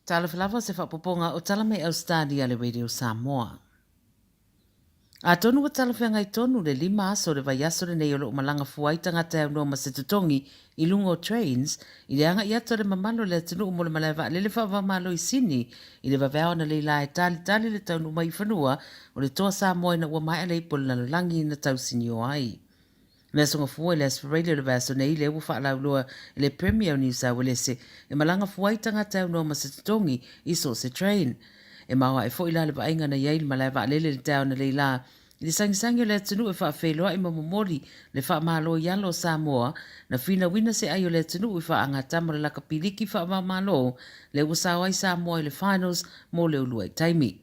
Tala Fou se whapoponga o tala mai Ausetalia le radio Samoa. A tonu wa tala whenga i tonu le 5 aso le vai aso le nei o lo malanga fuai tangata au noa masetutongi i lungo trains i le anga i ato le mamalo le tunu umo le malaiva le whawa malo i sini i le vavea na le la e tali le taunu mai whanua o le toa Samoa na ua mai ale i pole na langi na tau sini o ai. Le songa fuai le aspiradio le vaso nei le ua wha loa le Premier o New South Wales e malanga fuai tangata au noa masetutongi i so se train. E maua e fo ila le vainga na yail malaiva lele le tau na le la i le sangisangi le tunu e wha wheloa i mamomori le wha malo yalo Samoa na whina wina se ai o le tunu e wha anga tamara laka piliki wha malo le wasawai Samoa i le finals mo le ulua i taimi.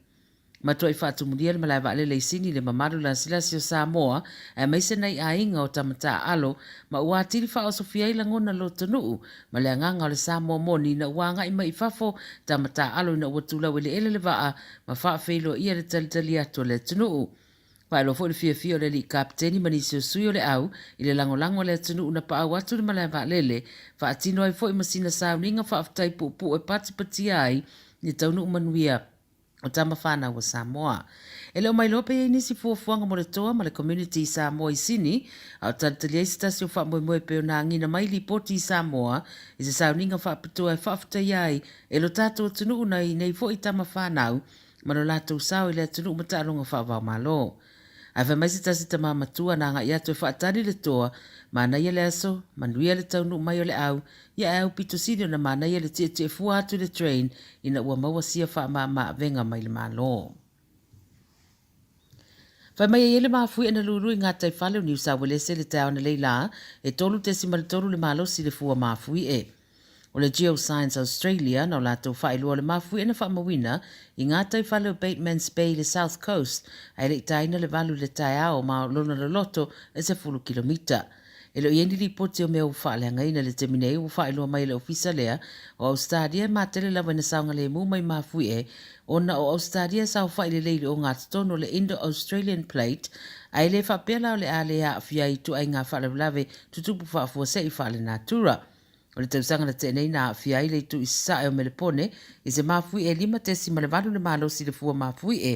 Matua i whaatumuria le malaiva lele i sini le mamaru la silasi o Samoa e maise nei a inga o tamata alo ma ua atiri wha o Sofia ila ngona lo tunu ma le anganga o le Samoa moni na ua anga i mai fafo tamata alo na ua tula wele ele le waa ma wha whelo ia le talitali atu le tunu. Pailo fo le fia le li kapteni manisio sui o le au i le lango le tunu una pa au atu le malaiva lele wha atino ai fo i masina sauninga wha aftai pu e pati ai ni taunu umanuia o tama whana wa Samoa. E leo mai lope e nisi fuafuanga mo le toa ma le community Samoa i sini au talitali ai sitasi o wha moe peo na ngina mai li poti Samoa i se sauninga wha apitua e wha aftai ai e lo tato o tunu una i nei fo i tama whanau ma lo lato usau i le tunu umata alonga wha wau malo. Ai wha maisi tasi ta mamatua na nga ia to e whaatari le toa, mana ia le aso, manuia le taunu mai o le au, ia au pito sidio na mana ia le te fua atu le train, ina ua maua sia wha maa venga mai le malo. Whai mai e le mafui ana lulu i ngā tai whale o New South Wales le tau na leila, e tolu te si tolu le malo si le fua mafui e. O le Geoscience Australia na o lātou whaelua le mafui ena whaamawina i ngā tai whale o Bateman's Bay le South Coast ai le itaina le valu le tai ao ma lona le loto e se 10 kilomita. E lo ieni li poti o mea u whaaleanga ina le teminei u whaelua mai le ofisa lea o Ausetalia ma tele lawa na saunga le mu mai mafui e ona o Ausetalia sa o whaile leile o ngā tono le Indo-Australian Plate ai le whapela o le ale a fia i tu ai ngā whaelawelawe tutupu whaafua se i whaale natura. O le tausanga na tenei na fia i le tu isa e o melepone i se mafui e 5 tesi ma le valu le malo si le fua mafui e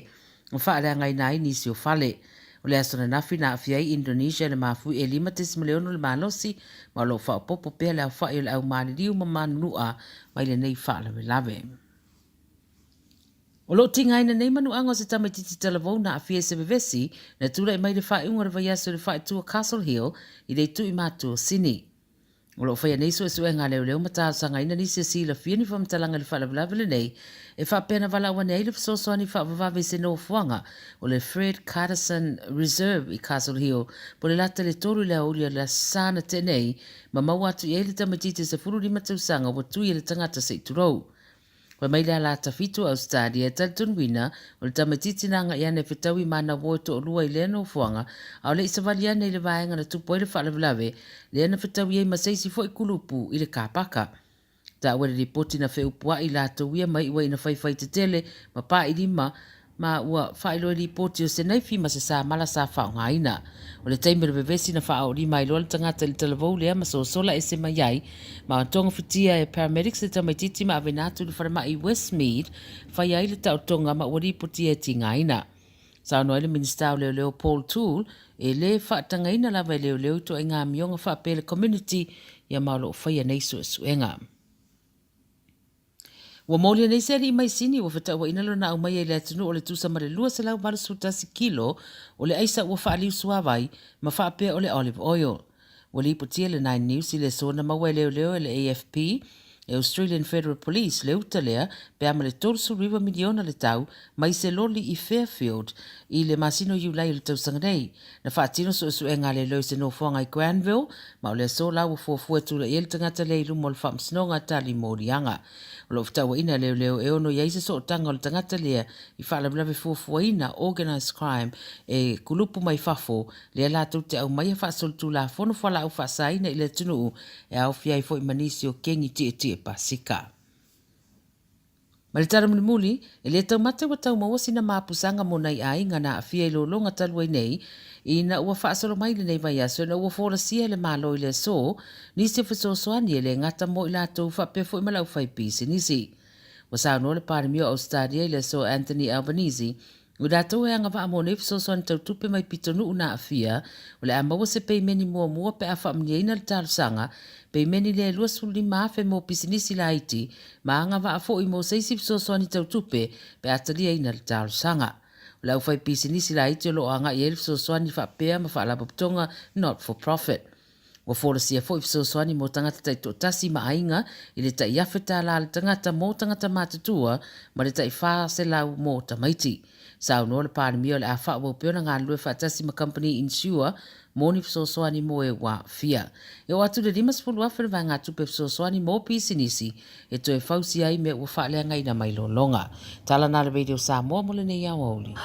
o whaale ngai nai nisi o whale. O le asona nafi na fia i Indonesia le mafui e 5 tesi ma leono le malo si ma lo wha popo pia le au wha i le au mani liu ma manua mai le nei whaale me lave. O lo tinga ina nei manu ango se tamatiti talavou na afia se bevesi na tula i mai le wha iunga le vaiaso le wha i tua Castle Hill i le tu i matu o Sini. O lo whaia nei so ngā leo mata sanga ina nisi si la fia ni whamtalanga le whalawalawale nei e whapena wala wane ei le whasosoa ni whawawave se no fuanga o le Fred Carterson Reserve i Castle Hill po le lata le toru le aulia la sana tenei ma mawatu i eile tamatiti se furu ni matausanga wa tui le tangata se iturou. Wa mai le alata fitu Ausetalia e taltun wina o le tamatiti na nga iane whitawi mana woto o lua i le no fuanga au le isawali ane le vaenga na tupo i le whalawalawe le ana whitawi e maseisi fo i kulupu i le kāpaka. Ta ua le ripoti na whiupua i lato wia mai iwa ina whaiwhai te tele ma pā i lima ma ua whailo i ripoti o se naifi ma se sa mala sa whao ngaina. O le taimere vevesi na whao lima i loa le tangata li talavou lea ma so sola e se mai ai ma o tonga whitia e paramedics le tamaititi ma avenatu li wharema i Westmead whai ai le tau tonga ma ua ripoti e ti ngaina. Sa anoi le minister leo Paul Toole e le whaatangaina lava e leo to e ngā mionga whaapele community ia maolo whaia neisu e suenga. Wa moli nei seri mai sini wa fata wa inalo na umai e le atunu o le tusa mare lua se lau varu sutasi kilo o le aisa ua wha aliu suawai ma wha apea o le olive oil. Wa li putia le 9 News i le sona maua leo e le AFP e Australian Federal Police le utalea pe ama le tolsu riwa miliona le tau mai se loli i Fairfield i le masino iulai le tausanga nei. Na whaatino so e ngā le leo se no fuanga i Granville ma o le so lau fuafua tula i el tangata le ilumo le whamsnonga tali morianga. O lo ftawa ina leo e ono iaise so tanga o le tangata lea i whaalawlawe fuafua ina organised crime e kulupu mai fafo le la tau te au mai a whaasolutu la fono whala au whaasaina i le tunu e au fiai fo i manisi o kengi tie pasika. Ma le tara muli, e le tau mate wa tau mawasi na mapusanga mo nai ai ngana a fia i longa talua nei i na ua whaasolo mai le nei vai aso na ua fōra sia le malo i le so nisi whasosoani e le ngata mo i la tau whapea fo i malau whai pisi nisi. Wa sa no le parimio Ausetalia le so Anthony Albanese, o da tau e anga wa amo ne fisosoani tautupe mai pitonu una afia, o le ama se pei meni mua pe afa amnieina le talusanga, pei meni le lua suli maafe mo pisinisi la iti, ma anga wa afo i mo seisi fisosoani tautupe pe atalia ina le talusanga. O lau fai pisinisi la iti o lo anga i ele fisosoani fa pea ma fa alapaputonga not for profit. Wa fora sia fo i fisosoani mo tangata taito tasi ma ainga i le tai afeta la le tangata mo tangata matatua ma le tai faa se lau mo tamaiti. Sa no le parimio le afa o peona ngā lue whaatasi ma company insure mo ni fisosoani mo e wa fia. E o atu le 5 afe le vai ngā tupe fisosoani mo pisinisi e to e fausi ai me ua whaalea ngai na mai longa. Tala na le radio Samoa mo le nei au auli.